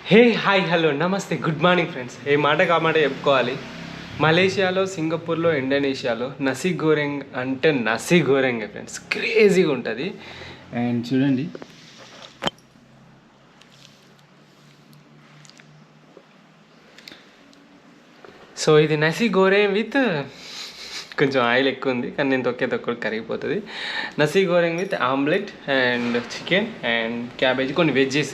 Hey hi hello నమస్తే good morning friends. ఏ మాట కామాట చెప్పుకోవాలి. మలేషియాలో, సింగపూర్లో, ఇండోనేషియాలో నసీ గోరెంగ్ అంటే నసీ గోరెంగే ఫ్రెండ్స్. క్రేజీగా ఉంటుంది. అండ్ చూడండి, సో ఇది నసీ గోరెంగ్ విత్ కొంచెం ఆయిల్ ఎక్కువ ఉంది, కానీ నేను తొక్కే కరిగిపోతుంది. నసీ గోరెంగ్ with omelette and chicken and cabbage, కొన్ని వెజ్జెస్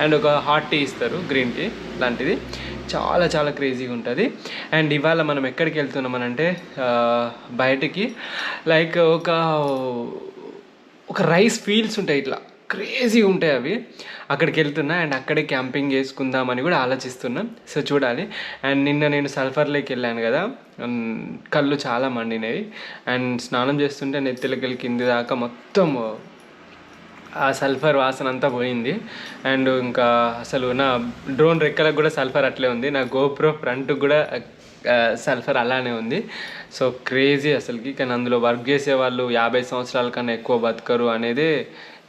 అండ్ ఒక హాట్ టీ ఇస్తారు, గ్రీన్ టీ లాంటిది. చాలా చాలా క్రేజీగా ఉంటుంది. అండ్ ఇవాళ మనం ఎక్కడికి వెళ్తున్నామనంటే బయటికి లైక్ ఒక రైస్ ఫీల్డ్స్ ఉంటాయి, ఇట్లా క్రేజీగా ఉంటాయి అవి. అక్కడికి వెళ్తున్నా అండ్ అక్కడే క్యాంపింగ్ చేసుకుందామని కూడా ఆలోచిస్తున్నా. సో చూడాలి. అండ్ నిన్న నేను సల్ఫర్ లేక్ వెళ్ళాను కదా, కళ్ళు చాలా మండినవి. అండ్ స్నానం చేస్తుంటే నెత్తిలకెళ్ళి కింది దాకా మొత్తం ఆ సల్ఫర్ వాసన అంతా పోయింది. అండ్ ఇంకా అసలు నా డ్రోన్ రెక్కలకు కూడా సల్ఫర్ అట్లే ఉంది, నా గోప్రో ఫ్రంట్కి కూడా సల్ఫర్ అలానే ఉంది. సో క్రేజీ అసలుకి. కానీ అందులో వర్క్ చేసే వాళ్ళు 50 సంవత్సరాల కన్నా ఎక్కువ బతకరు అనేది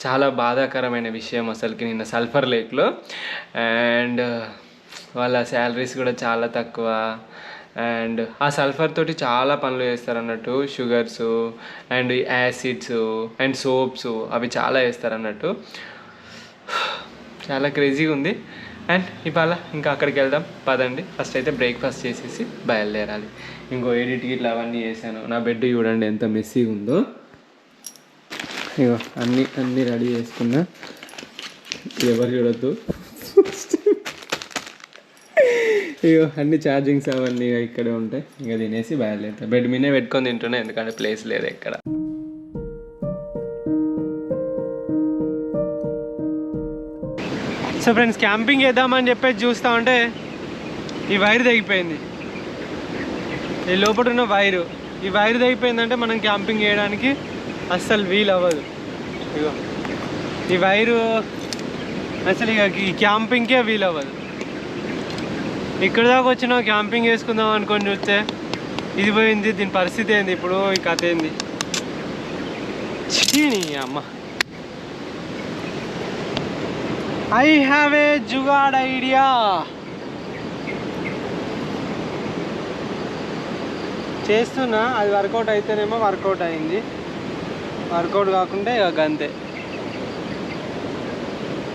చాలా బాధాకరమైన విషయం అసలుకి నిన్న సల్ఫర్ లేక్లో. అండ్ వాళ్ళ శాలరీస్ కూడా చాలా తక్కువ. అండ్ ఆ సల్ఫర్ తోటి చాలా పనులు చేస్తారు అన్నట్టు, sugars and acids and soaps అవి చాలా వేస్తారు అన్నట్టు. చాలా క్రేజీగా ఉంది. అండ్ ఇవాళ ఇంకా అక్కడికి వెళ్దాం పదండి. ఫస్ట్ అయితే బ్రేక్ఫాస్ట్ చేసేసి బయలుదేరాలి. ఇంకో ఎడిట్కి ఇట్లా అవన్నీ చేశాను. నా బెడ్ చూడండి ఎంత మెస్సీగా ఉందో. ఇగో అన్నీ రెడీ చేసుకున్నా, ఎవరు చూడద్దు. ఇగో అన్ని ఛార్జింగ్స్ అవన్నీ ఇక్కడే ఉంటాయి. ఇంకా తినేసి బయలుదేరుతాయి. బెడ్ మీదే పెట్టుకొని తింటున్నా, ఎందుకంటే ప్లేస్ లేదు ఎక్కడ. సో ఫ్రెండ్స్, క్యాంపింగ్ చేద్దామని చెప్పేసి చూస్తా ఉంటే ఈ వైర్ తెగిపోయింది. ఈ లోపల ఉన్న ఈ వైర్ తెగిపోయిందంటే మనం క్యాంపింగ్ చేయడానికి అస్సలు వీలు అవ్వదు. ఇగో ఈ వైరు అసలు ఇక ఈ క్యాంపింగ్కే వీలు అవ్వదు. ఇక్కడ దాకా వచ్చినా క్యాంపింగ్ చేసుకుందాం అనుకొని చూస్తే ఇది పోయింది. దీని పరిస్థితి ఏంది ఇప్పుడు, ఈ కథ ఏంది? చీని అమ్మ. I have a jugaad idea. చేస్తున్నా, అది వర్కౌట్ అయితేనేమో వర్కౌట్ అయింది, వర్కౌట్ కాకుంటే ఇక అంతే.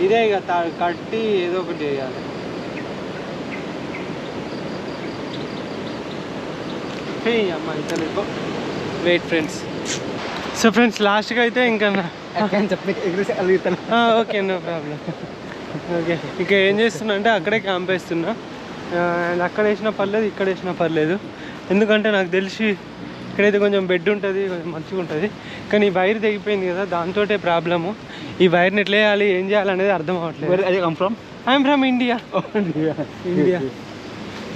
ఇదే ఇక కట్టి ఏదో ఒకటి చేయాలి. అమ్మ ఇంత వెయిట్ ఫ్రెండ్స్. సో ఫ్రెండ్స్, లాస్ట్గా అయితే ఇంకా ఓకే, నో ప్రాబ్లం. ఓకే, ఇంకా ఏం చేస్తున్నా అంటే అక్కడే క్యాంప్ వేస్తున్నా. అండ్ అక్కడ వేసినా పర్లేదు, ఇక్కడ వేసినా పర్లేదు. ఎందుకంటే నాకు తెలిసి ఇక్కడైతే కొంచెం బెడ్ ఉంటుంది, కొంచెం మంచిగా ఉంటుంది. కానీ ఈ వైర్ తెగిపోయింది కదా, దాంతో ప్రాబ్లము. ఈ వైర్ని ఎట్లా వేయాలి, ఏం చేయాలనేది అర్థం అవ్వట్లేదు. I'm from India.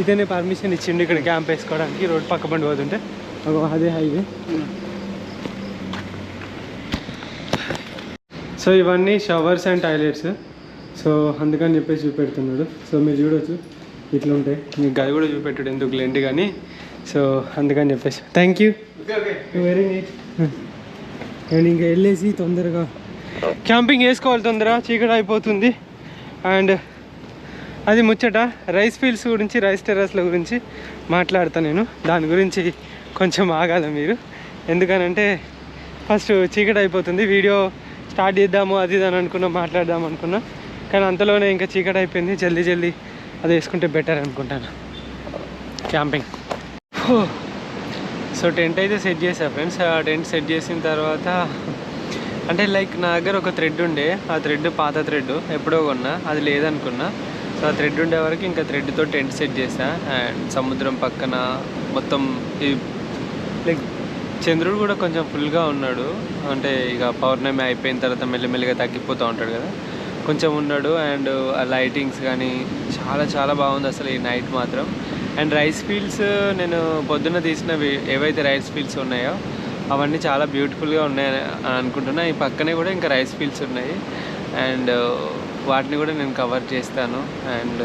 ఇతనే పర్మిషన్ ఇచ్చిండు ఇక్కడ క్యాంప్ వేసుకోవడానికి. రోడ్ పక్క బండి పోతుంటే అదే హైవే. సో ఇవన్నీ షవర్స్ అండ్ టాయిలెట్స్. సో అందుకని చెప్పేసి చూపెడుతున్నాడు. సో మీరు చూడవచ్చు ఇట్లా ఉంటాయి. మీకు గది కూడా చూపెట్టాడు, ఎందుకు లేండి కానీ. సో అందుకని చెప్పేసి thank you, very neat. And ఇంకా వెళ్ళేసి తొందరగా క్యాంపింగ్ వేసుకోవాలి, తొందరగా చీకటి అయిపోతుంది. అండ్ అది ముచ్చట రైస్ ఫీల్డ్స్ గురించి, రైస్ టెర్రస్ల గురించి మాట్లాడతాను నేను. దాని గురించి కొంచెం ఆగాలి మీరు, ఎందుకనంటే ఫస్ట్ చీకటి అయిపోతుంది. వీడియో స్టార్ట్ చేద్దాము అది ఇది అని అనుకున్నా, మాట్లాడదాం అనుకున్నా, కానీ అంతలోనే ఇంకా చీకటి అయిపోయింది. జల్దీ అది వేసుకుంటే బెటర్ అనుకుంటాను క్యాంపింగ్. సో టెంట్ అయితే సెట్ చేసా ఫ్రెండ్స్. ఆ టెంట్ సెట్ చేసిన తర్వాత అంటే లైక్ నా దగ్గర ఒక థ్రెడ్ ఉండే, ఆ థ్రెడ్ పాత థ్రెడ్ ఎప్పుడో కొన్నా, అది లేదనుకున్నా. సో ఆ థ్రెడ్ ఉండే వరకు ఇంకా థ్రెడ్తో టెంట్ సెట్ చేసా. అండ్ సముద్రం పక్కన మొత్తం ఈ లైక్ చంద్రుడు కూడా కొంచెం ఫుల్గా ఉన్నాడు. అంటే ఇక పౌర్ణమి అయిపోయిన తర్వాత మెల్లిమెల్లిగా తగ్గిపోతూ ఉంటాడు కదా, కొంచెం ఉన్నాడు. అండ్ ఆ లైటింగ్స్ కానీ చాలా చాలా బాగుంది అసలు ఈ నైట్ మాత్రం. అండ్ రైస్ ఫీల్డ్స్ నేను పొద్దున్న తీసినవి ఏవైతే రైస్ ఫీల్డ్స్ ఉన్నాయో అవన్నీ చాలా బ్యూటిఫుల్గా ఉన్నాయని అనుకుంటున్నా. ఈ పక్కనే కూడా ఇంకా రైస్ ఫీల్డ్స్ ఉన్నాయి. అండ్ వాటిని కూడా నేను కవర్ చేస్తాను. అండ్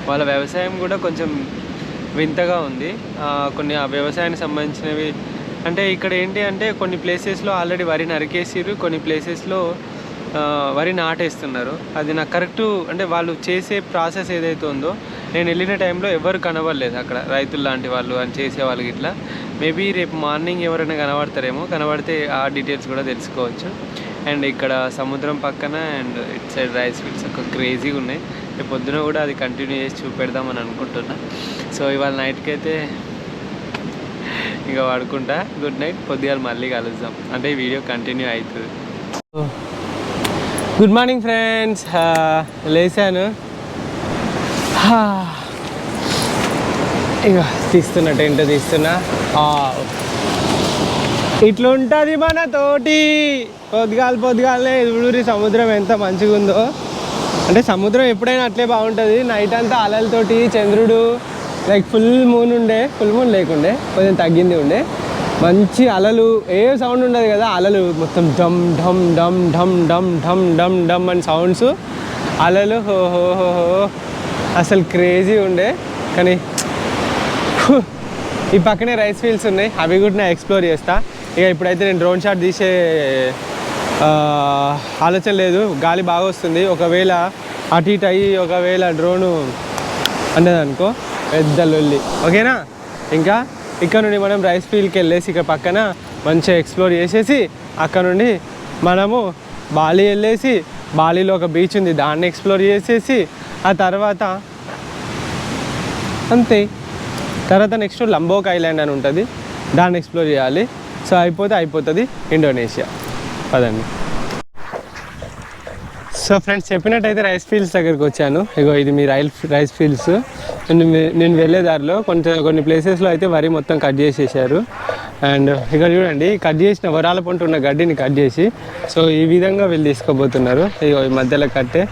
వాళ్ళ వ్యవసాయం కూడా కొంచెం వింతగా ఉంది. కొన్ని ఆ వ్యవసాయానికి సంబంధించినవి అంటే ఇక్కడ ఏంటి అంటే కొన్ని ప్లేసెస్లో ఆల్రెడీ వరి నరికేసిరు, కొన్ని ప్లేసెస్లో వరి నాటేస్తున్నారు. అది నాకు కరెక్టు అంటే వాళ్ళు చేసే ప్రాసెస్ ఏదైతే ఉందో నేను వెళ్ళిన టైంలో ఎవరు కనబడలేదు అక్కడ, రైతులు లాంటి వాళ్ళు అని చేసే వాళ్ళకి. ఇట్లా మేబీ రేపు మార్నింగ్ ఎవరైనా కనబడతారేమో, కనబడితే ఆ డీటెయిల్స్ కూడా తెలుసుకోవచ్చు. అండ్ ఇక్కడ సముద్రం పక్కన and it side rice fields ఒక క్రేజీగా ఉన్నాయి. రేపు పొద్దున కూడా అది కంటిన్యూ చేసి చూపెడదామని అనుకుంటున్నా. సో ఇవాళ నైట్కి అయితే ఇంకా పడుకుంటా. Good night. పొద్దుగాల మళ్ళీ కలుద్దాం, అంటే ఈ వీడియో కంటిన్యూ అవుతుంది. Good morning friends. లేచాను, ఇక తీస్తున్నా, టెంట్ తీస్తున్నా. ఇట్లుంటుంది మన తోటి. పొద్దుగాలనే చూడురి సముద్రం ఎంత మంచిగా ఉందో. అంటే సముద్రం ఎప్పుడైనా అట్లే బాగుంటుంది. నైట్ అంతా అలలతోటి, చంద్రుడు లైక్ ఫుల్ మూన్ లేకుండే, కొంచెం తగ్గింది ఉండే. మంచి అలలు, ఏ సౌండ్ ఉండదు కదా, అలలు మొత్తం డమ్ ఢమ్ డమ్ ఢమ్ డమ్ ఢమ్ డమ్ డమ్ అని సౌండ్స్, అలలు హో హో హో హో, అసలు క్రేజీ ఉండే. కానీ ఈ పక్కనే రైస్ ఫీల్డ్స్ ఉన్నాయి, అవి కూడా నేను ఎక్స్ప్లోర్ చేస్తా. ఇక ఇప్పుడైతే నేను డ్రోన్ షాట్ తీసే ఆలోచన లేదు, గాలి బాగా వస్తుంది. ఒకవేళ అటు ఇటు అయ్యి ఒకవేళ డ్రోను అన్నదనుకో పెద్ద లొల్లి, ఓకేనా. ఇంకా ఇక్కడ నుండి మనం రైస్ ఫీల్డ్కి వెళ్ళేసి ఇక్కడ పక్కన మంచిగా ఎక్స్ప్లోర్ చేసేసి అక్కడ నుండి మనము బాలి వెళ్ళేసి, బాలీలో ఒక బీచ్ ఉంది దాన్ని ఎక్స్ప్లోర్ చేసేసి ఆ తర్వాత అంతే. తర్వాత నెక్స్ట్ లంబోక్ ఐలాండ్ అని ఉంటుంది, దాన్ని ఎక్స్ప్లోర్ చేయాలి. సో అయిపోతుంది ఇండోనేషియా. పదండి. సో ఫ్రెండ్స్, చెప్పినట్టయితే రైస్ ఫీల్డ్స్ దగ్గరికి వచ్చాను. ఇగో ఇది మీ రైస్ ఫీల్డ్స్. నేను వెళ్ళే దారిలో కొన్ని ప్లేసెస్లో అయితే వరి మొత్తం కట్ చేసేసారు. అండ్ ఇక్కడ చూడండి, కట్ చేసిన వరాల పంట ఉన్న గడ్డిని కట్ చేసి సో ఈ విధంగా వీళ్ళు తీసుకోబోతున్నారు. ఇగో ఈ మధ్యలో కట్టే.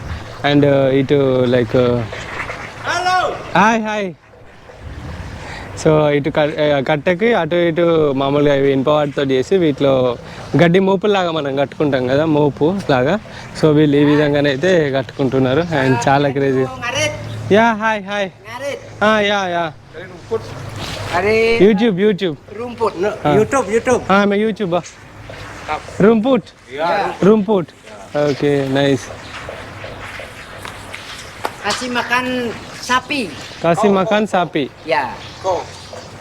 అండ్ ఇటు లైక్ హాయ్. సో ఇటు కట్టెకి అటు ఇటు మామూలుగా ఇవి ఇనుపవాటితో చేసి వీటిలో గడ్డి మోపులాగా మనం కట్టుకుంటాం కదా, మోపు లాగా. సో వీళ్ళు ఈ విధంగానైతే కట్టుకుంటున్నారు. అండ్ చాలా crazy. Yeah hi yeah YouTube రూంపుట్. Okay, nice. Kasih makan sapi. Ya.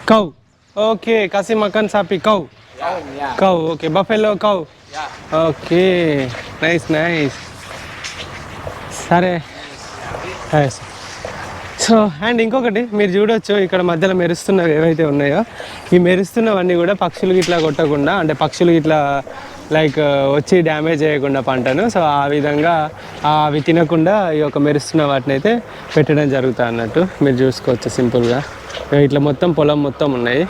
Kau. Okay, kasih makan sapi kau. Ya. Kau. Okay, buffalo kau. Ya. Okay, nice. సరే. సో అండ్ ఇంకొకటి మీరు చూడొచ్చు, ఇక్కడ మధ్యలో మెరుస్తున్నవి ఏవైతే ఉన్నాయో, ఈ మెరుస్తున్నవన్నీ కూడా పక్షులు ఇట్లా కొట్టకుండా, అంటే పక్షులు ఇట్లా లైక్ వచ్చి డ్యామేజ్ చేయకుండా పంటను. సో ఆ విధంగా అవి తినకుండా ఈ యొక్క మెరుస్తున్న వాటిని అయితే పెట్టడం జరుగుతుంది అన్నట్టు. మీరు చూసుకోవచ్చు సింపుల్గా. ఇట్లా మొత్తం పొలం మొత్తం ఉన్నాయి.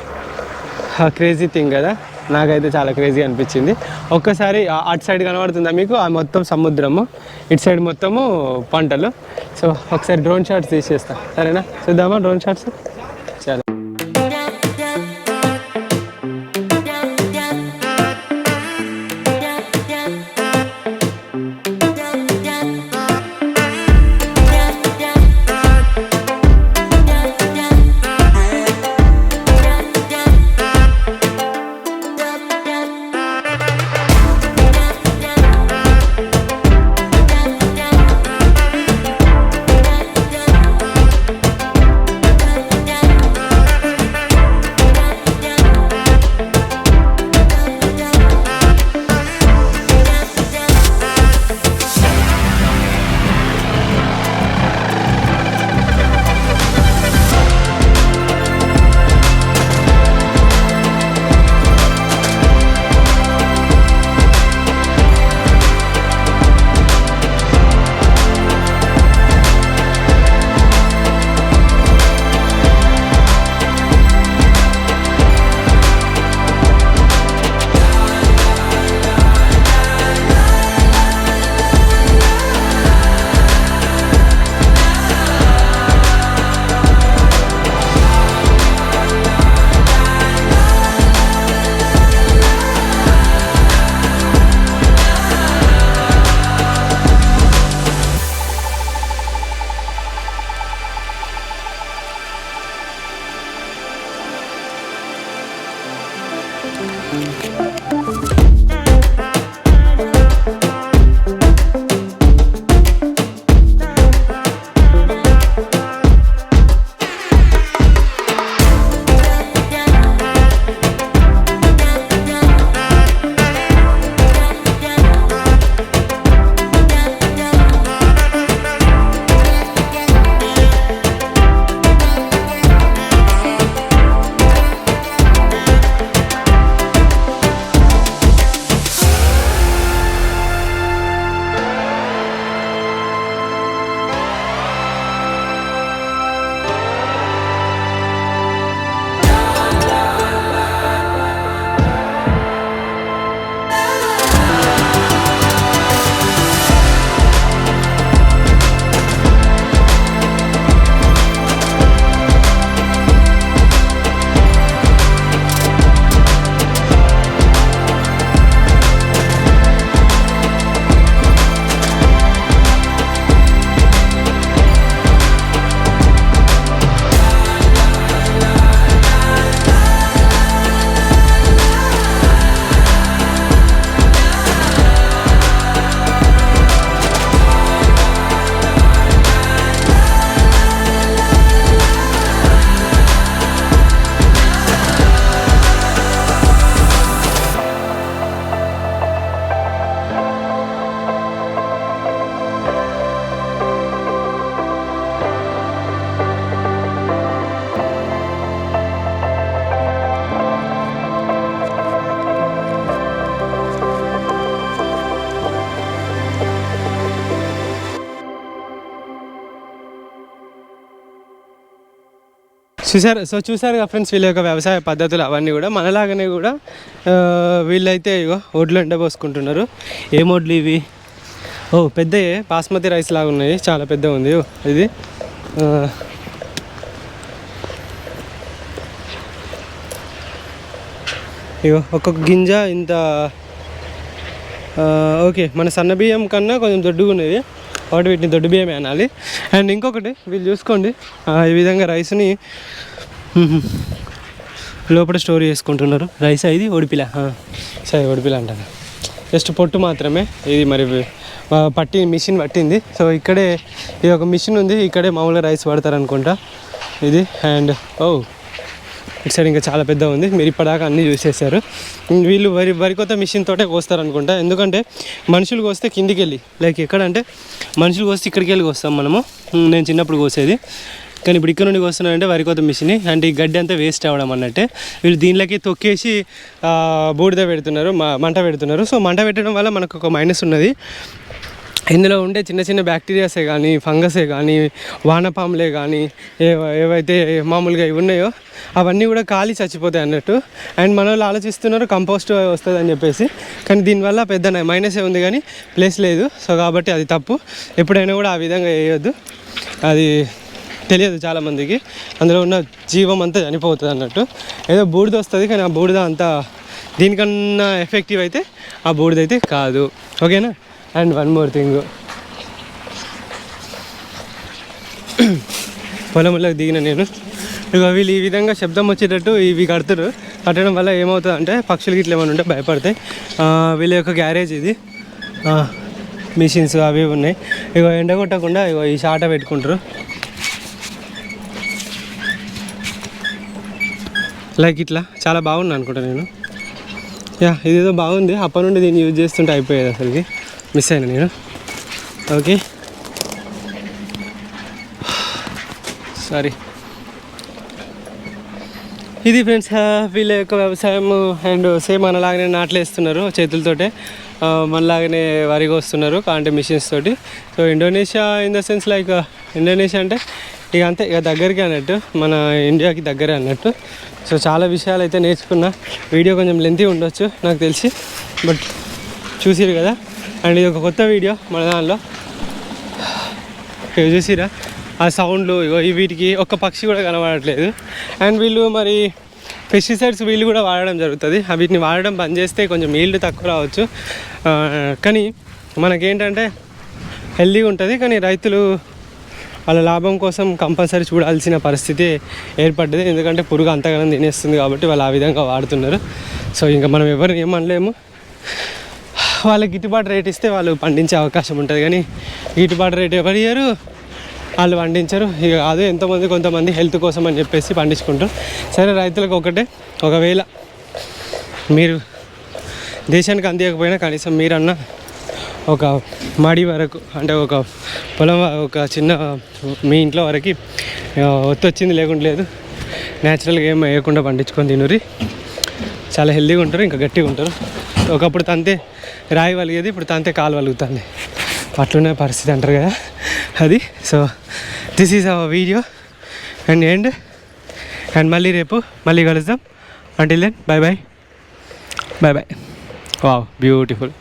క్రేజీ థింగ్ కదా, నాకైతే చాలా క్రేజీ అనిపించింది. ఒక్కసారి అటు సైడ్ కనబడుతుందా మీకు, ఆ మొత్తం సముద్రము, ఇటు సైడ్ మొత్తము పంటలు. సో ఒకసారి డ్రోన్ షాట్స్ తీసేస్తా, సరేనా? చూద్దామా డ్రోన్ షాట్స్? చాలా చూసారుగా ఫ్రెండ్స్ వీళ్ళ యొక్క వ్యవసాయ పద్ధతులు అవన్నీ కూడా మనలాగానే కూడా వీళ్ళైతే ఇగో ఒడ్లు ఎండబోసుకుంటున్నారు. ఏం ఒడ్లు ఇవి? ఓ పెద్దయే బాస్మతి రైస్ లాగా ఉన్నాయి, చాలా పెద్ద ఉంది ఇది. ఇగో ఒక్కొక్క గింజ ఇంత. ఓకే, మన సన్న బియ్యం కన్నా కొంచెం దొడ్డుగా ఉన్నది కాబట్టి వీటిని దొడ్డు బియ్యమే అనాలి. అండ్ ఇంకొకటి వీళ్ళు చూసుకోండి, ఈ విధంగా రైస్ని లోపల స్టోర్ చేసుకుంటున్నారు. రైస్ ఇది ఒడిపిల, సరే ఒడిపిల అంటారు. జస్ట్ పొట్టు మాత్రమే ఇది. మరి మిషన్ పట్టింది. సో ఇక్కడే ఇది ఒక మిషన్ ఉంది, ఇక్కడే మామూలుగా రైస్ పడతారు అనుకుంటా ఇది. అండ్ ఇటు సైడ్ ఇంకా చాలా పెద్ద ఉంది. మీరు ఇప్పటిదాకా అన్నీ చూసేసారు. వీళ్ళు వరికొత్త మిషన్ తోటే కోస్తారు అనుకుంటా, ఎందుకంటే మనుషులు కోస్తే కిందికి వెళ్ళి లైక్ ఎక్కడంటే మనుషులు కోస్తే ఇక్కడికి వెళ్ళి కోస్తాం మనము. నేను చిన్నప్పుడు కోసేది, కానీ ఇప్పుడు ఇక్కడ నుండి కోస్తున్నానంటే వరికొత్త మిషన్. అంటే ఈ గడ్డి అంతా వేస్ట్ అవ్వడం అన్నట్టే. వీళ్ళు దీనిలోకి తొక్కేసి బూడిద పెడుతున్నారు, మంట పెడుతున్నారు. సో మంట పెట్టడం వల్ల మనకు ఒక మైనస్ ఉన్నది. ఇందులో ఉండే చిన్న చిన్న బ్యాక్టీరియాసే కానీ, ఫంగసే కానీ, వానపాములే కానీ, ఏవైతే మామూలుగా ఇవి ఉన్నాయో అవన్నీ కూడా కాలి చచ్చిపోతాయి అన్నట్టు. అండ్ మన వాళ్ళు ఆలోచిస్తున్నారు కంపోస్ట్ వస్తుంది అని చెప్పేసి, కానీ దీనివల్ల పెద్ద మైనసే ఉంది కానీ ప్లేస్ లేదు. సో కాబట్టి అది తప్పు. ఎప్పుడైనా కూడా ఆ విధంగా వేయొద్దు. అది తెలియదు చాలామందికి, అందులో ఉన్న జీవం అంతా చనిపోతుంది అన్నట్టు. ఏదో బూడిద వస్తుంది, కానీ ఆ బూడిద అంతా దీనికన్నా ఎఫెక్టివ్ అయితే ఆ బూడిద అయితే కాదు. ఓకేనా? అండ్ వన్ మోర్ థింగ్, పొలంలోకి దిగిన నేను. ఇక వీళ్ళు ఈ విధంగా శబ్దం వచ్చేటట్టు ఇవి కట్టడం వల్ల ఏమవుతుంది అంటే పక్షులకి ఇట్లా ఏమైనా ఉంటే భయపడతాయి. వీళ్ళ యొక్క గ్యారేజ్ ఇది, మిషన్స్ అవి ఉన్నాయి. ఇక ఎండ కొట్టకుండా ఇక ఈ షాట పెట్టుకుంటారు. లైక్ ఇట్లా చాలా బాగుంది అనుకుంటా నేను. ఇదేదో బాగుంది. అప్పటి నుండి దీన్ని యూజ్ చేస్తుంటే అయిపోయేది, అసలుకి మిస్ అయినా నేను. Okay sorry. ఇది ఫ్రెండ్స్ వీళ్ళ యొక్క వ్యవసాయం. అండ్ సేమ్ మనలాగానే నాట్లు వేస్తున్నారు చేతులతోటే, మనలాగానే వరి కోస్తున్నారు అంటే మిషన్స్ తోటి. So Indonesia in the sense like Indonesia అంటే ఇక అంతే, ఇక దగ్గరికి అన్నట్టు, మన ఇండియాకి దగ్గరే అన్నట్టు. సో చాలా విషయాలు అయితే నేర్చుకున్నా. వీడియో కొంచెం లెంతీ ఉండొచ్చు నాకు తెలిసి, బట్ చూసిరు కదా. అండ్ ఇది ఒక కొత్త వీడియో మన దానిలో. చూసిరా ఆ సౌండ్లు, వీటికి ఒక్క పక్షి కూడా కనబడట్లేదు. అండ్ వీళ్ళు మరి పెస్టిసైడ్స్ వీళ్ళు కూడా వాడడం జరుగుతుంది. వీటిని వాడడం బంద్ చేస్తే కొంచెం ఈల్డ్ తక్కువ రావచ్చు, కానీ మనకేంటంటే హెల్తీగా ఉంటుంది. కానీ రైతులు వాళ్ళ లాభం కోసం కంపల్సరీ చూడాల్సిన పరిస్థితి ఏర్పడ్డది, ఎందుకంటే పురుగు అంతగానం తినేస్తుంది కాబట్టి వాళ్ళు ఆ విధంగా వాడుతున్నారు. సో ఇంకా మనం ఎవరిని ఏమనలేము. వాళ్ళకి గిట్టుబాటు రేట్ ఇస్తే వాళ్ళు పండించే అవకాశం ఉంటుంది, కానీ గిట్టుబాటు రేట్ ఎవరు ఇయ్యరు, వాళ్ళు పండించరు. ఇక అదే కొంతమంది హెల్త్ కోసం అని చెప్పేసి పండించుకుంటారు. సరే, రైతులకు ఒకవేళ మీరు దేశానికి అందియకపోయినా కనీసం మీరన్నా ఒక మడి వరకు, అంటే ఒక పొలం, ఒక చిన్న మీ ఇంట్లో వరకు ఒత్తొచ్చింది లేకుండా లేదు, న్యాచురల్గా ఏం వేయకుండా పండించుకొని తినరు. చాలా హెల్తీగా ఉంటారు, ఇంకా గట్టిగా ఉంటారు. ఒకప్పుడు తంతే రాయి వలిగేది, ఇప్పుడు తంతే కాలు వలుగుతుంది. అట్లునే పరిస్థితి అంటారు కదా అది. So this is our video and మళ్ళీ రేపు మళ్ళీ కలుద్దాం. Until then bye bye. Wow, beautiful.